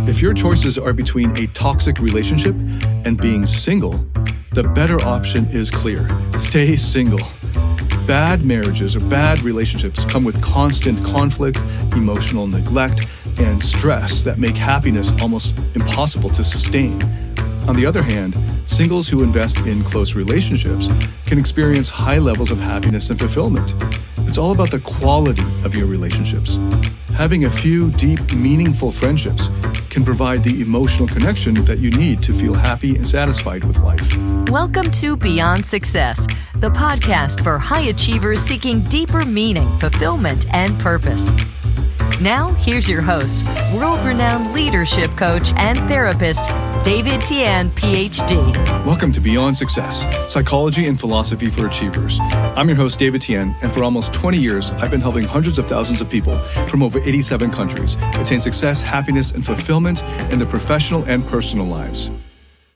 If your choices are between a toxic relationship and being single, the better option is clear. Stay single. Bad marriages or bad relationships come with constant conflict, emotional neglect, and stress that make happiness almost impossible to sustain. On the other hand, singles who invest in close relationships can experience high levels of happiness and fulfillment. It's all about the quality of your relationships. Having a few deep, meaningful friendships can provide the emotional connection that you need to feel happy and satisfied with life. Welcome to Beyond Success, the podcast for high achievers seeking deeper meaning, fulfillment, and purpose. Now, here's your host, world-renowned leadership coach and therapist, Tian, Ph.D. Welcome to Beyond Success, Psychology and Philosophy for Achievers. I'm your host, Tian, and for almost 20 years, I've been helping hundreds of thousands of people from over 87 countries attain success, happiness, and fulfillment in their professional and personal lives.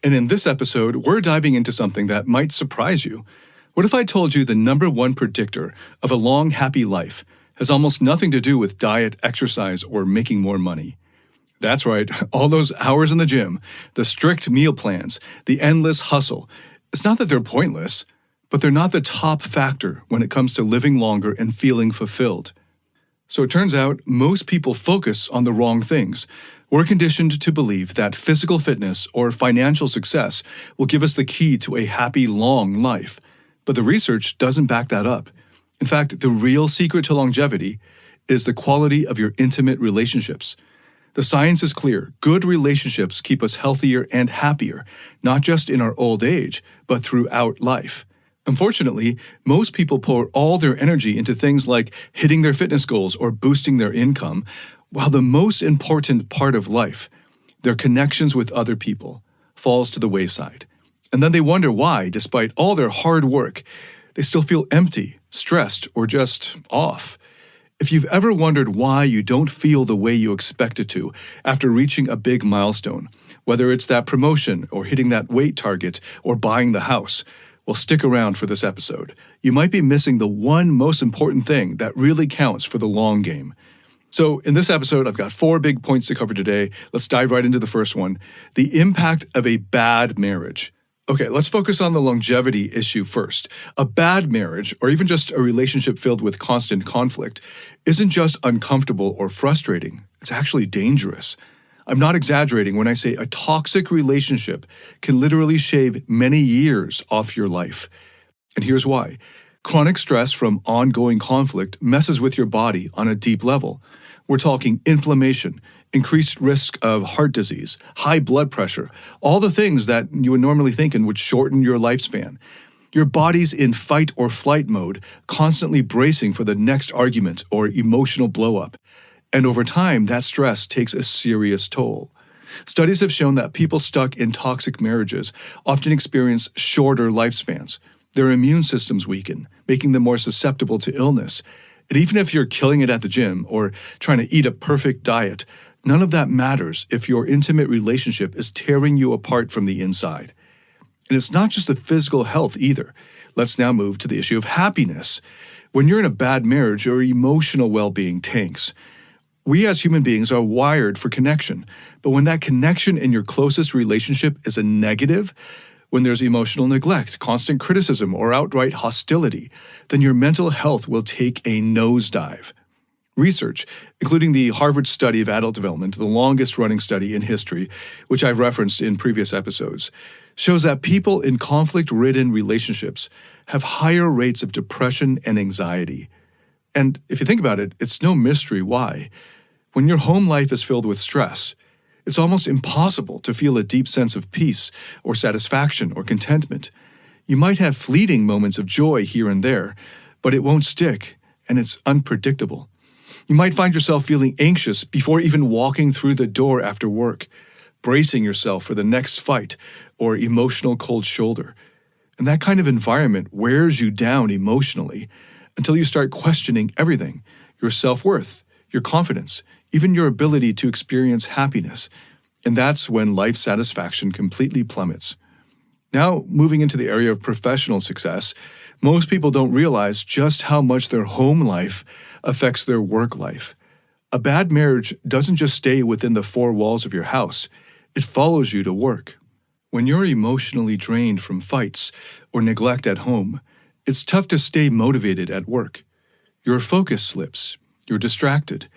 And in this episode, we're diving into something that might surprise you. What if I told you the number one predictor of a long, happy life has almost nothing to do with diet, exercise, or making more money? That's right, all those hours in the gym, the strict meal plans, the endless hustle. It's not that they're pointless, but they're not the top factor when it comes to living longer and feeling fulfilled. So it turns out most people focus on the wrong things. We're conditioned to believe that physical fitness or financial success will give us the key to a happy, long life. But the research doesn't back that up. In fact, the real secret to longevity is the quality of your intimate relationships. The science is clear. Good relationships keep us healthier and happier, not just in our old age, but throughout life. Unfortunately, most people pour all their energy into things like hitting their fitness goals or boosting their income, while the most important part of life, their connections with other people, falls to the wayside. And then they wonder why, despite all their hard work, they still feel empty, stressed, or just off. If you've ever wondered why you don't feel the way you expected to after reaching a big milestone, whether it's that promotion or hitting that weight target or buying the house, well, stick around for this episode. You might be missing the one most important thing that really counts for the long game. So in this episode, I've got 4 big points to cover today. Let's dive right into the first one, the impact of a bad marriage. Okay, let's focus on the longevity issue first. A bad marriage, or even just a relationship filled with constant conflict, isn't just uncomfortable or frustrating. It's actually dangerous. I'm not exaggerating when I say a toxic relationship can literally shave many years off your life. And here's why. Chronic stress from ongoing conflict messes with your body on a deep level. We're talking inflammation, increased risk of heart disease, high blood pressure, all the things that you would normally think would shorten your lifespan. Your body's in fight or flight mode, constantly bracing for the next argument or emotional blow-up. And over time, that stress takes a serious toll. Studies have shown that people stuck in toxic marriages often experience shorter lifespans. Their immune systems weaken, making them more susceptible to illness. And even if you're killing it at the gym or trying to eat a perfect diet, none of that matters if your intimate relationship is tearing you apart from the inside. And it's not just the physical health either. Let's now move to the issue of happiness. When you're in a bad marriage, your emotional well-being tanks. We as human beings are wired for connection, but when that connection in your closest relationship is a negative, when there's emotional neglect, constant criticism, or outright hostility, then your mental health will take a nosedive. Research, including the Harvard study of adult development, the longest-running study in history, which I've referenced in previous episodes, shows that people in conflict-ridden relationships have higher rates of depression and anxiety. And if you think about it, it's no mystery why. When your home life is filled with stress, it's almost impossible to feel a deep sense of peace or satisfaction or contentment. You might have fleeting moments of joy here and there, but it won't stick, and it's unpredictable. You might find yourself feeling anxious before even walking through the door after work, bracing yourself for the next fight or emotional cold shoulder. And that kind of environment wears you down emotionally until you start questioning everything, your self-worth, your confidence, even your ability to experience happiness. And that's when life satisfaction completely plummets. Now, moving into the area of professional success, most people don't realize just how much their home life affects their work life. A bad marriage doesn't just stay within the four walls of your house, it follows you to work. When you're emotionally drained from fights or neglect at home, it's tough to stay motivated at work. Your focus slips, you're distracted,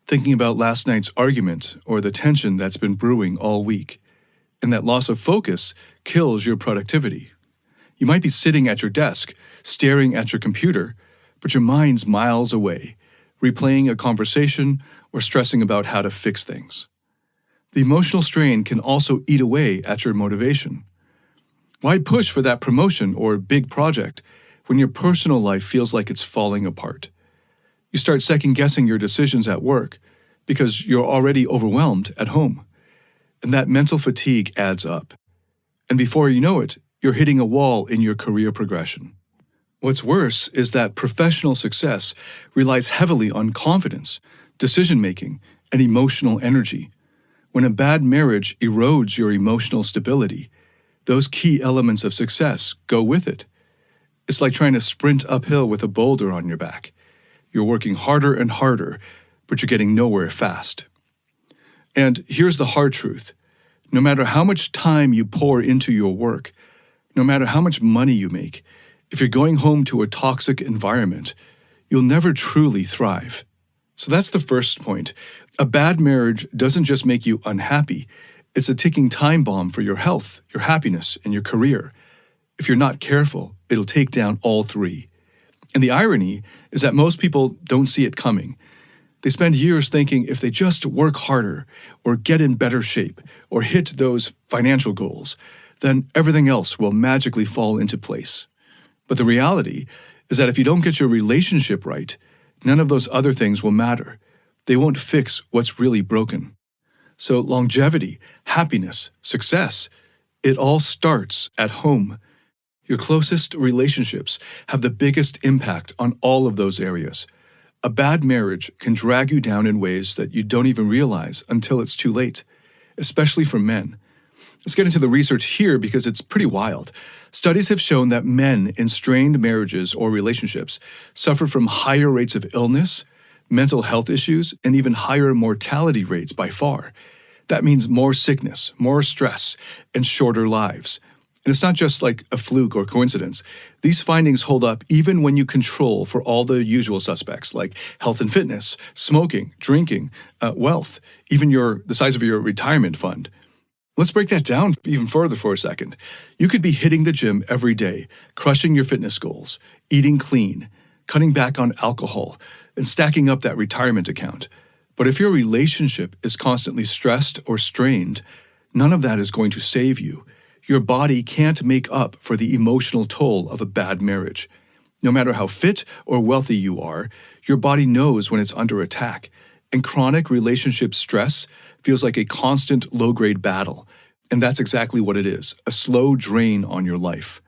thinking about last night's argument or the tension that's been brewing all week. And that loss of focus kills your productivity. You might be sitting at your desk, staring at your computer, but your mind's miles away, replaying a conversation or stressing about how to fix things. The emotional strain can also eat away at your motivation. Why push for that promotion or big project when your personal life feels like it's falling apart? You start second-guessing your decisions at work because you're already overwhelmed at home. And that mental fatigue adds up. And before you know it, you're hitting a wall in your career progression. What's worse is that professional success relies heavily on confidence, decision-making, and emotional energy. When a bad marriage erodes your emotional stability, those key elements of success go with it. It's like trying to sprint uphill with a boulder on your back. You're working harder and harder, but you're getting nowhere fast. And here's the hard truth. No matter how much time you pour into your work, no matter how much money you make, if you're going home to a toxic environment, you'll never truly thrive. So that's the first point. A bad marriage doesn't just make you unhappy, it's a ticking time bomb for your health, your happiness, and your career. If you're not careful, it'll take down all three. And the irony is that most people don't see it coming. They spend years thinking if they just work harder, or get in better shape, or hit those financial goals, then everything else will magically fall into place. But the reality is that if you don't get your relationship right, none of those other things will matter. They won't fix what's really broken. So longevity, happiness, success, it all starts at home. Your closest relationships have the biggest impact on all of those areas. A bad marriage can drag you down in ways that you don't even realize until it's too late, especially for men. Let's get into the research here because it's pretty wild. Studies have shown that men in strained marriages or relationships suffer from higher rates of illness, mental health issues, and even higher mortality rates by far. That means more sickness, more stress, and shorter lives. And it's not just like a fluke or coincidence. These findings hold up even when you control for all the usual suspects like health and fitness, smoking, drinking, wealth, even the size of your retirement fund. Let's break that down even further for a second. You could be hitting the gym every day, crushing your fitness goals, eating clean, cutting back on alcohol, and stacking up that retirement account. But if your relationship is constantly stressed or strained, none of that is going to save you. Your body can't make up for the emotional toll of a bad marriage. No matter how fit or wealthy you are, your body knows when it's under attack, and chronic relationship stress feels like a constant low-grade battle. And that's exactly what it is, a slow drain on your life.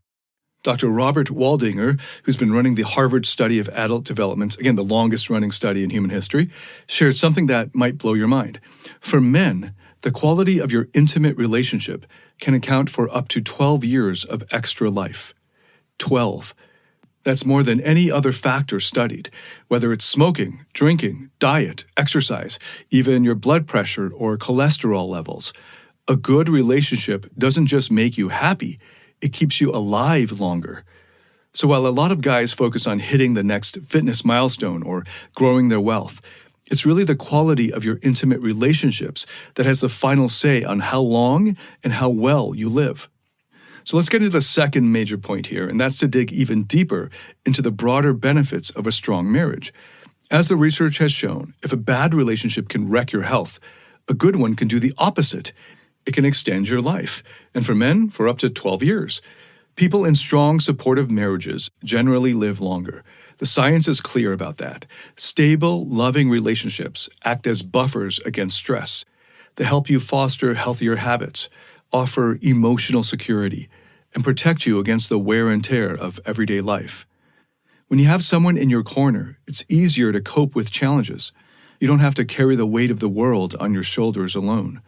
Dr. Robert Waldinger, who's been running the Harvard study of adult development, again, the longest-running study in human history, shared something that might blow your mind. For men, the quality of your intimate relationship can account for up to 12 years of extra life. 12. That's more than any other factor studied, whether it's smoking, drinking, diet, exercise, even your blood pressure or cholesterol levels. A good relationship doesn't just make you happy, it keeps you alive longer. So while a lot of guys focus on hitting the next fitness milestone or growing their wealth, it's really the quality of your intimate relationships that has the final say on how long and how well you live. So let's get into the second major point here, and that's to dig even deeper into the broader benefits of a strong marriage. As the research has shown, if a bad relationship can wreck your health, a good one can do the opposite. It can extend your life, and for men, for up to 12 years. People in strong, supportive marriages generally live longer. The science is clear about that. Stable, loving relationships act as buffers against stress. They help you foster healthier habits, offer emotional security, and protect you against the wear and tear of everyday life. When you have someone in your corner, it's easier to cope with challenges. You don't have to carry the weight of the world on your shoulders alone.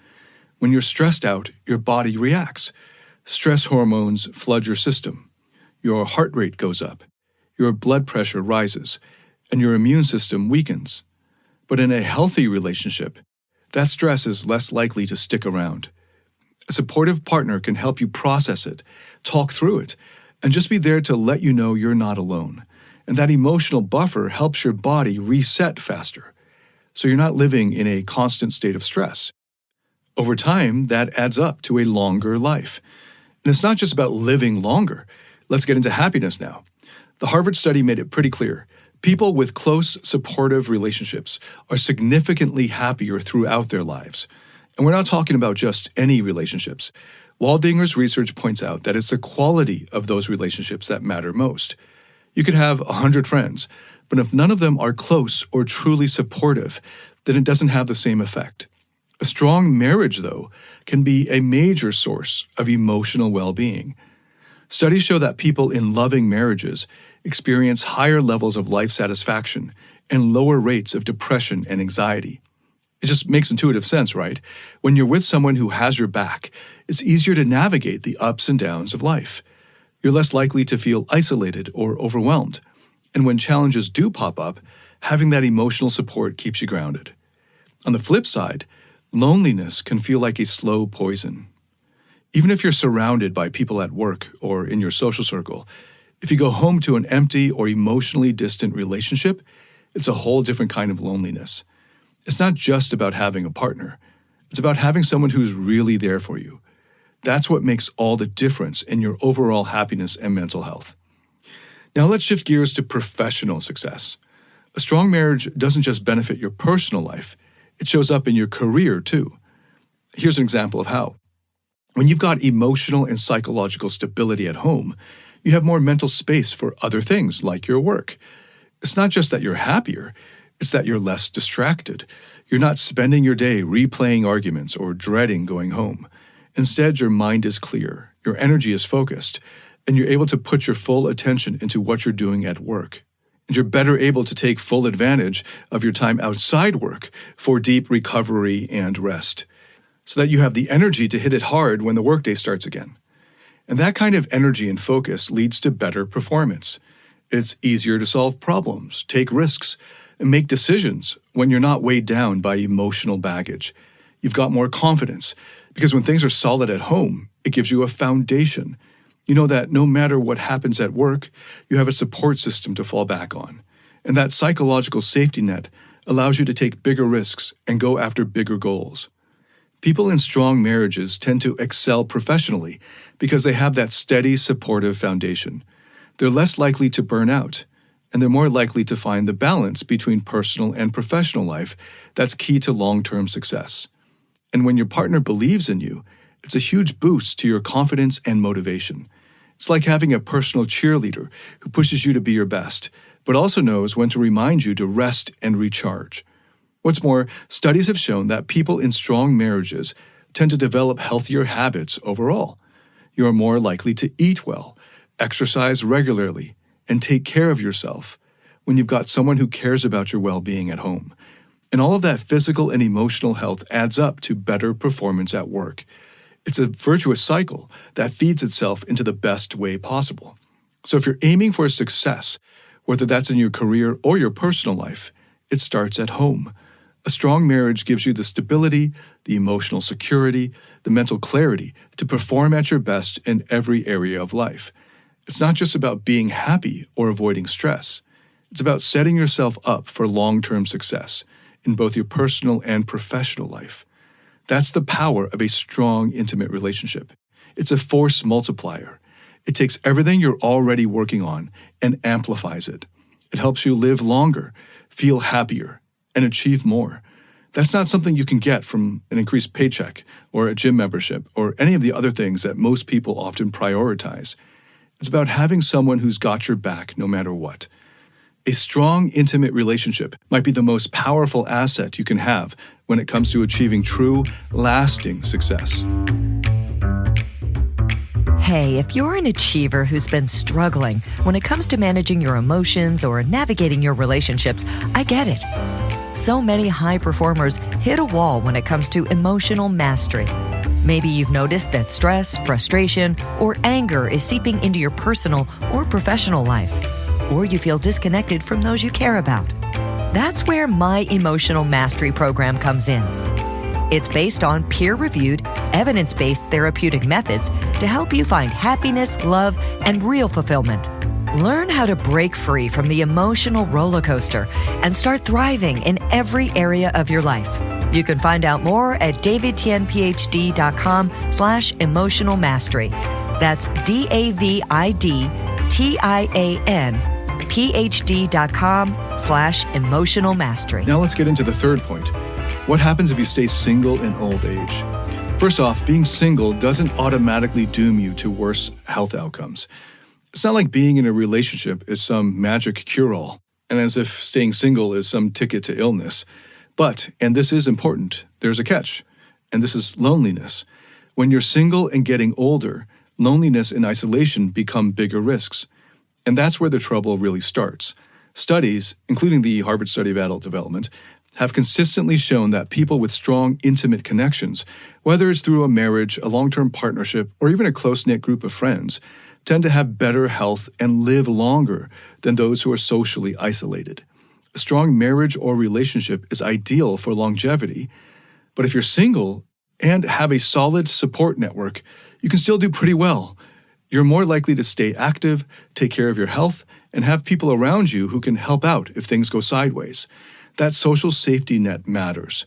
When you're stressed out, your body reacts. Stress hormones flood your system. Your heart rate goes up. Your blood pressure rises, and your immune system weakens. But in a healthy relationship, that stress is less likely to stick around. A supportive partner can help you process it, talk through it, and just be there to let you know you're not alone. And that emotional buffer helps your body reset faster, so you're not living in a constant state of stress. Over time, that adds up to a longer life. And it's not just about living longer. Let's get into happiness now. The Harvard study made it pretty clear. People with close, supportive relationships are significantly happier throughout their lives. And we're not talking about just any relationships. Waldinger's research points out that it's the quality of those relationships that matter most. You could have 100 friends, but if none of them are close or truly supportive, then it doesn't have the same effect. A strong marriage, though, can be a major source of emotional well-being. Studies show that people in loving marriages experience higher levels of life satisfaction and lower rates of depression and anxiety. It just makes intuitive sense, right? When you're with someone who has your back, it's easier to navigate the ups and downs of life. You're less likely to feel isolated or overwhelmed. And when challenges do pop up, having that emotional support keeps you grounded. On the flip side, loneliness can feel like a slow poison. Even if you're surrounded by people at work or in your social circle, if you go home to an empty or emotionally distant relationship, it's a whole different kind of loneliness. It's not just about having a partner. It's about having someone who's really there for you. That's what makes all the difference in your overall happiness and mental health. Now let's shift gears to professional success. A strong marriage doesn't just benefit your personal life, it shows up in your career too. Here's an example of how. When you've got emotional and psychological stability at home, you have more mental space for other things like your work. It's not just that you're happier, it's that you're less distracted. You're not spending your day replaying arguments or dreading going home. Instead, your mind is clear, your energy is focused, and you're able to put your full attention into what you're doing at work. And you're better able to take full advantage of your time outside work for deep recovery and rest, so that you have the energy to hit it hard when the workday starts again. And that kind of energy and focus leads to better performance. It's easier to solve problems, take risks, and make decisions when you're not weighed down by emotional baggage. You've got more confidence, because when things are solid at home, it gives you a foundation. You know that no matter what happens at work, you have a support system to fall back on. And that psychological safety net allows you to take bigger risks and go after bigger goals. People in strong marriages tend to excel professionally because they have that steady, supportive foundation. They're less likely to burn out, and they're more likely to find the balance between personal and professional life that's key to long-term success. And when your partner believes in you, it's a huge boost to your confidence and motivation. It's like having a personal cheerleader who pushes you to be your best, but also knows when to remind you to rest and recharge. What's more, studies have shown that people in strong marriages tend to develop healthier habits overall. You are more likely to eat well, exercise regularly, and take care of yourself when you've got someone who cares about your well-being at home. And all of that physical and emotional health adds up to better performance at work. It's a virtuous cycle that feeds itself into the best way possible. So if you're aiming for success, whether that's in your career or your personal life, it starts at home. A strong marriage gives you the stability, the emotional security, the mental clarity to perform at your best in every area of life. It's not just about being happy or avoiding stress. It's about setting yourself up for long-term success in both your personal and professional life. That's the power of a strong, intimate relationship. It's a force multiplier. It takes everything you're already working on and amplifies it. It helps you live longer, feel happier, and achieve more. That's not something you can get from an increased paycheck or a gym membership or any of the other things that most people often prioritize. It's about having someone who's got your back no matter what. A strong, intimate relationship might be the most powerful asset you can have when it comes to achieving true, lasting success. Hey, if you're an achiever who's been struggling when it comes to managing your emotions or navigating your relationships, I get it. So many high performers hit a wall when it comes to emotional mastery. Maybe you've noticed that stress, frustration, or anger is seeping into your personal or professional life, or you feel disconnected from those you care about. That's where my Emotional Mastery program comes in. It's based on peer-reviewed, evidence-based therapeutic methods to help you find happiness, love, and real fulfillment. Learn how to break free from the emotional roller coaster and start thriving in every area of your life. You can find out more at davidtianphd.com/emotional mastery. That's DAVIDTIANPhD.com/emotional mastery. Now let's get into the third point. What happens if you stay single in old age? First off, being single doesn't automatically doom you to worse health outcomes. It's not like being in a relationship is some magic cure-all, and as if staying single is some ticket to illness. But, and this is important, there's a catch, and this is loneliness. When you're single and getting older, loneliness and isolation become bigger risks. And that's where the trouble really starts. Studies, including the Harvard Study of Adult Development, have consistently shown that people with strong, intimate connections, whether it's through a marriage, a long-term partnership, or even a close-knit group of friends, tend to have better health and live longer than those who are socially isolated. A strong marriage or relationship is ideal for longevity, but if you're single and have a solid support network, you can still do pretty well. You're more likely to stay active, take care of your health, and have people around you who can help out if things go sideways. That social safety net matters.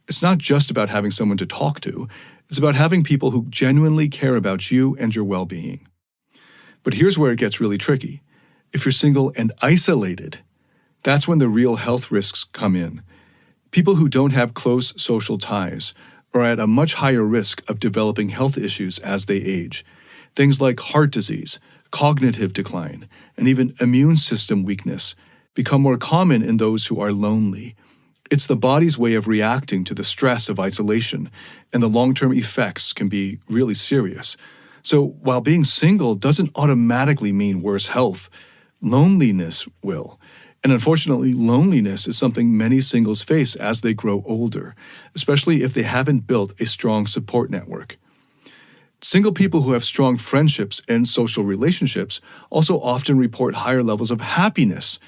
It's not just about having someone to talk to, it's about having people who genuinely care about you and your well-being. But here's where it gets really tricky. If you're single and isolated, that's when the real health risks come in. People who don't have close social ties are at a much higher risk of developing health issues as they age. Things like heart disease, cognitive decline, and even immune system weakness become more common in those who are lonely. It's the body's way of reacting to the stress of isolation, and the long-term effects can be really serious. So while being single doesn't automatically mean worse health, loneliness will. And unfortunately, loneliness is something many singles face as they grow older, especially if they haven't built a strong support network. Single people who have strong friendships and social relationships also often report higher levels of happiness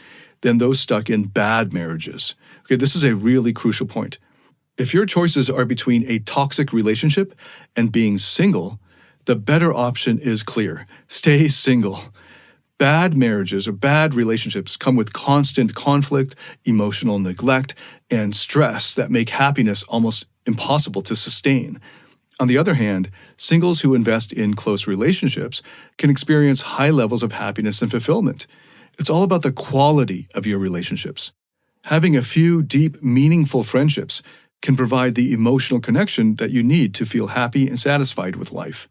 than those stuck in bad marriages. Okay, this is a really crucial point. If your choices are between a toxic relationship and being single, the better option is clear. Stay single. Bad marriages or bad relationships come with constant conflict, emotional neglect, and stress that make happiness almost impossible to sustain. On the other hand, singles who invest in close relationships can experience high levels of happiness and fulfillment. It's all about the quality of your relationships. Having a few deep, meaningful friendships can provide the emotional connection that you need to feel happy and satisfied with life.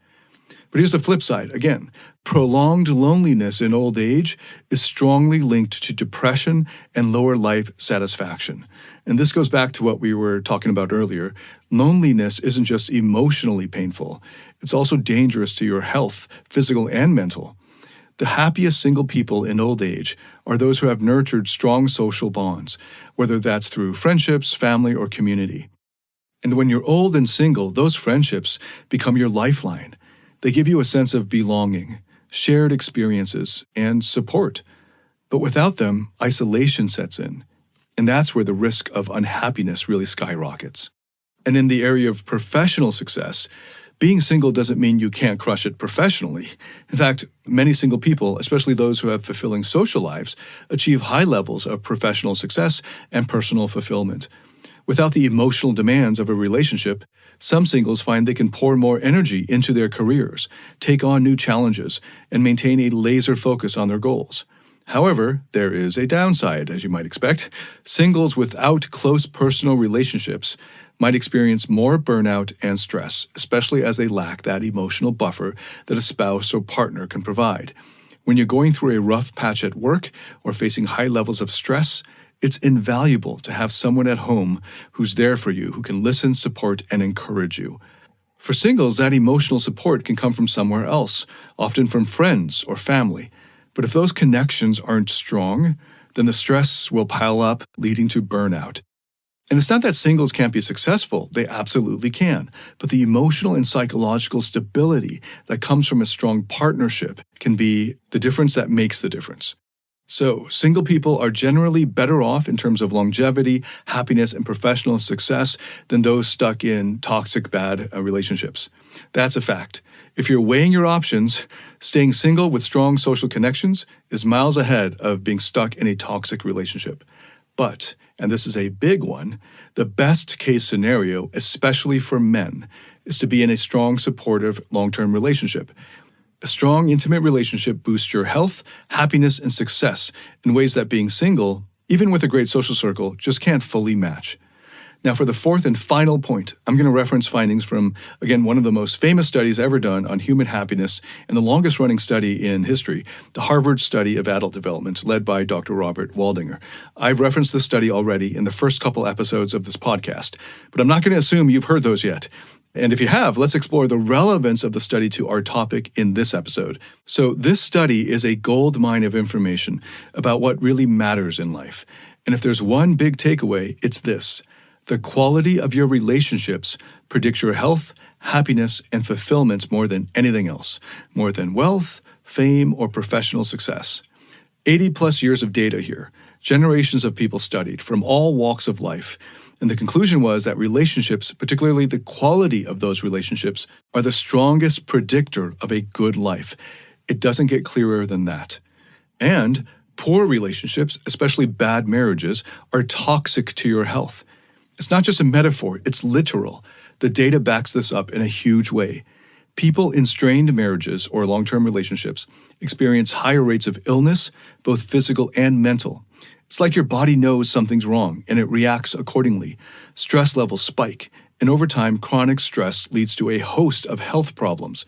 But here's the flip side. Again, prolonged loneliness in old age is strongly linked to depression and lower life satisfaction. And this goes back to what we were talking about earlier. Loneliness isn't just emotionally painful. It's also dangerous to your health, physical and mental. The happiest single people in old age are those who have nurtured strong social bonds, whether that's through friendships, family, or community. And when you're old and single, those friendships become your lifeline. They give you a sense of belonging, shared experiences, and support. But without them, isolation sets in. And that's where the risk of unhappiness really skyrockets. And in the area of professional success, being single doesn't mean you can't crush it professionally. In fact, many single people, especially those who have fulfilling social lives, achieve high levels of professional success and personal fulfillment. Without the emotional demands of a relationship, some singles find they can pour more energy into their careers, take on new challenges, and maintain a laser focus on their goals. However, there is a downside, as you might expect. Singles without close personal relationships might experience more burnout and stress, especially as they lack that emotional buffer that a spouse or partner can provide. When you're going through a rough patch at work or facing high levels of stress, it's invaluable to have someone at home who's there for you, who can listen, support, and encourage you. For singles, that emotional support can come from somewhere else, often from friends or family. But if those connections aren't strong, then the stress will pile up, leading to burnout. And it's not that singles can't be successful. They absolutely can. But the emotional and psychological stability that comes from a strong partnership can be the difference that makes the difference. So, single people are generally better off in terms of longevity, happiness, and professional success than those stuck in toxic, bad relationships. That's a fact. If you're weighing your options, staying single with strong social connections is miles ahead of being stuck in a toxic relationship. But, and this is a big one, the best case scenario, especially for men, is to be in a strong, supportive, long-term relationship. A strong, intimate relationship boosts your health, happiness, and success in ways that being single, even with a great social circle, just can't fully match. Now, for the fourth and final point, I'm going to reference findings from, again, one of the most famous studies ever done on human happiness and the longest-running study in history, the Harvard Study of Adult Development, led by Dr. Robert Waldinger. I've referenced this study already in the first couple episodes of this podcast, but I'm not going to assume you've heard those yet. And if you have, let's explore the relevance of the study to our topic in this episode. So this study is a gold mine of information about what really matters in life. And if there's one big takeaway, it's this. The quality of your relationships predicts your health, happiness, and fulfillment more than anything else, more than wealth, fame, or professional success. 80 plus years of data here, generations of people studied from all walks of life. And the conclusion was that relationships, particularly the quality of those relationships, are the strongest predictor of a good life. It doesn't get clearer than that. And poor relationships, especially bad marriages, are toxic to your health. It's not just a metaphor, it's literal. The data backs this up in a huge way. People in strained marriages or long-term relationships experience higher rates of illness, both physical and mental. It's like your body knows something's wrong and it reacts accordingly. Stress levels spike, and over time, chronic stress leads to a host of health problems,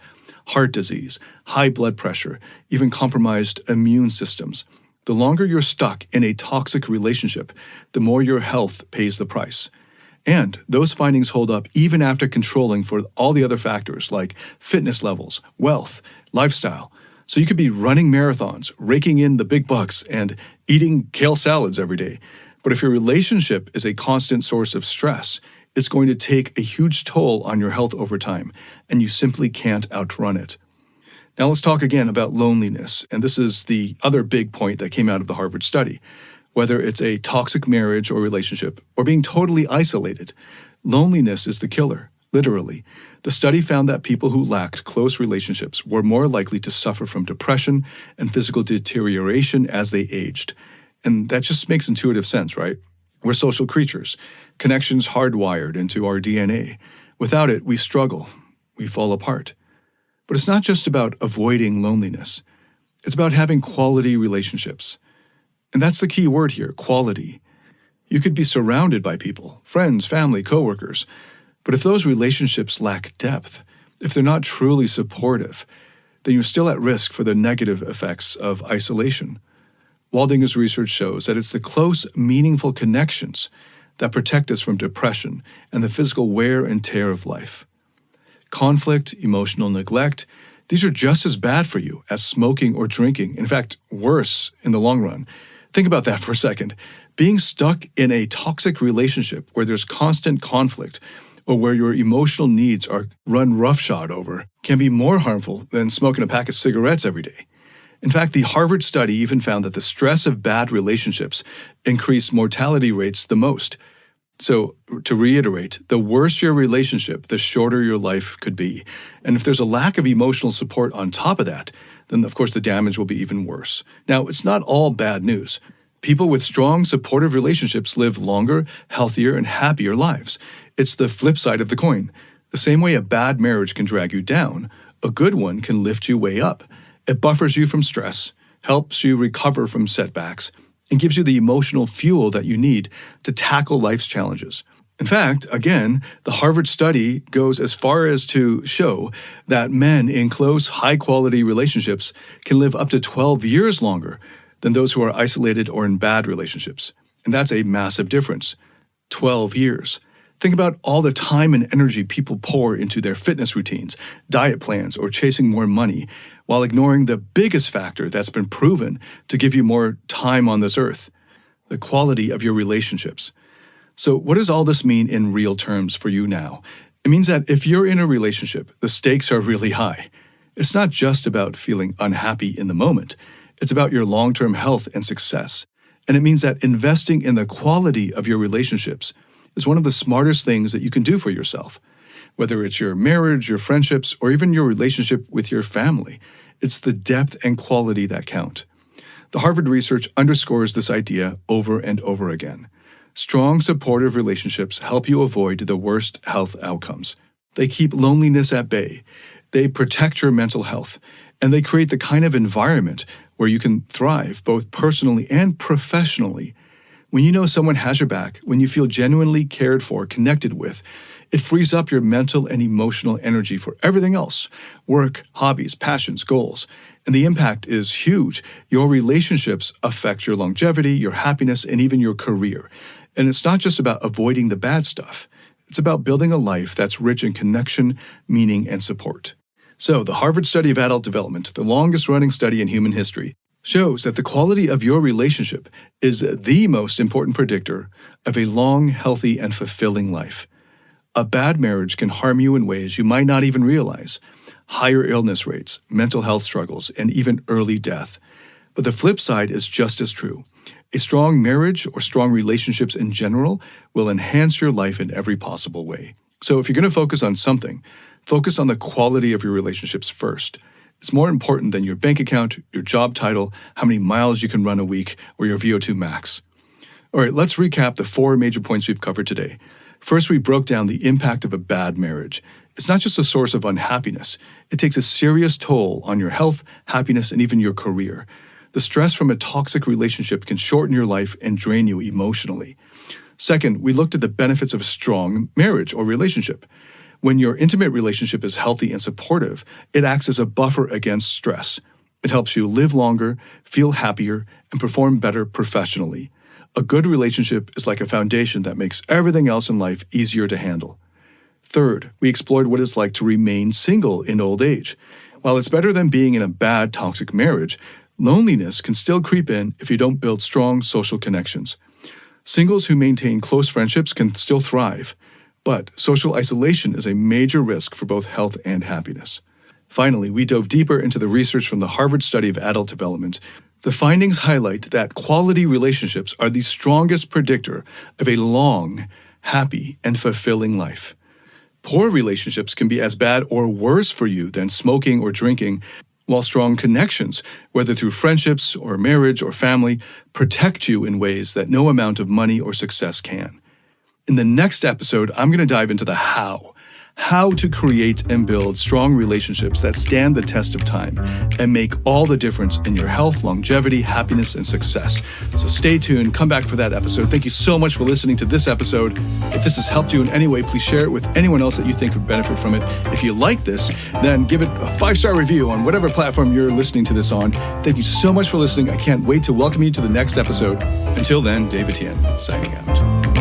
heart disease, high blood pressure, even compromised immune systems. The longer you're stuck in a toxic relationship, the more your health pays the price. And those findings hold up even after controlling for all the other factors like fitness levels, wealth, lifestyle. So you could be running marathons, raking in the big bucks, and eating kale salads every day. But if your relationship is a constant source of stress, it's going to take a huge toll on your health over time, and you simply can't outrun it. Now let's talk again about loneliness, and this is the other big point that came out of the Harvard study. Whether it's a toxic marriage or relationship, or being totally isolated, loneliness is the killer, literally. The study found that people who lacked close relationships were more likely to suffer from depression and physical deterioration as they aged. And that just makes intuitive sense, right? We're social creatures, connections hardwired into our DNA. Without it, we struggle, we fall apart. But it's not just about avoiding loneliness. It's about having quality relationships. And that's the key word here, quality. You could be surrounded by people, friends, family, coworkers. But if those relationships lack depth, if they're not truly supportive, then you're still at risk for the negative effects of isolation. Waldinger's research shows that it's the close, meaningful connections that protect us from depression and the physical wear and tear of life. Conflict, emotional neglect, these are just as bad for you as smoking or drinking. In fact, worse in the long run. Think about that for a second. Being stuck in a toxic relationship where there's constant conflict or where your emotional needs are run roughshod over can be more harmful than smoking a pack of cigarettes every day. In fact, the Harvard study even found that the stress of bad relationships increased mortality rates the most. So, to reiterate, the worse your relationship, the shorter your life could be. And if there's a lack of emotional support on top of that, then of course the damage will be even worse. Now, it's not all bad news. People with strong, supportive relationships live longer, healthier, and happier lives. It's the flip side of the coin. The same way a bad marriage can drag you down, a good one can lift you way up. It buffers you from stress, helps you recover from setbacks, and gives you the emotional fuel that you need to tackle life's challenges. In fact, again, the Harvard study goes as far as to show that men in close, high-quality relationships can live up to 12 years longer than those who are isolated or in bad relationships. And that's a massive difference. 12 years. Think about all the time and energy people pour into their fitness routines, diet plans, or chasing more money, while ignoring the biggest factor that's been proven to give you more time on this earth, the quality of your relationships. So what does all this mean in real terms for you now? It means that if you're in a relationship, the stakes are really high. It's not just about feeling unhappy in the moment. It's about your long-term health and success. And it means that investing in the quality of your relationships is one of the smartest things that you can do for yourself. Whether it's your marriage, your friendships, or even your relationship with your family, it's the depth and quality that count. The Harvard research underscores this idea over and over again. Strong, supportive relationships help you avoid the worst health outcomes. They keep loneliness at bay. They protect your mental health, and they create the kind of environment where you can thrive both personally and professionally. When you know someone has your back, when you feel genuinely cared for, connected with, it frees up your mental and emotional energy for everything else: work, hobbies, passions, goals. And the impact is huge. Your relationships affect your longevity, your happiness, and even your career. And it's not just about avoiding the bad stuff. It's about building a life that's rich in connection, meaning, and support. So, the Harvard study of adult development, the longest-running study in human history, shows that the quality of your relationship is the most important predictor of a long, healthy, and fulfilling life. A bad marriage can harm you in ways you might not even realize: higher illness rates, mental health struggles, and even early death. But the flip side is just as true. A strong marriage, or strong relationships in general, will enhance your life in every possible way. So if you're going to focus on something, focus on the quality of your relationships first. It's more important than your bank account, your job title, how many miles you can run a week, or your VO2 max. All right, let's recap the 4 major points we've covered today. First, we broke down the impact of a bad marriage. It's not just a source of unhappiness. It takes a serious toll on your health, happiness, and even your career. The stress from a toxic relationship can shorten your life and drain you emotionally. Second, we looked at the benefits of a strong marriage or relationship. When your intimate relationship is healthy and supportive, it acts as a buffer against stress. It helps you live longer, feel happier, and perform better professionally. A good relationship is like a foundation that makes everything else in life easier to handle. Third, we explored what it's like to remain single in old age. While it's better than being in a bad, toxic marriage, loneliness can still creep in if you don't build strong social connections. Singles who maintain close friendships can still thrive, but social isolation is a major risk for both health and happiness. Finally, we dove deeper into the research from the Harvard study of adult development. The findings highlight that quality relationships are the strongest predictor of a long, happy, and fulfilling life. Poor relationships can be as bad or worse for you than smoking or drinking, while strong connections, whether through friendships or marriage or family, protect you in ways that no amount of money or success can. In the next episode, I'm going to dive into the how to create and build strong relationships that stand the test of time and make all the difference in your health, longevity, happiness, and success. So stay tuned. Come back for that episode. Thank you so much for listening to this episode. If this has helped you in any way, please share it with anyone else that you think could benefit from it. If you like this, then give it a 5-star review on whatever platform you're listening to this on. Thank you so much for listening. I can't wait to welcome you to the next episode. Until then, David Tian, signing out.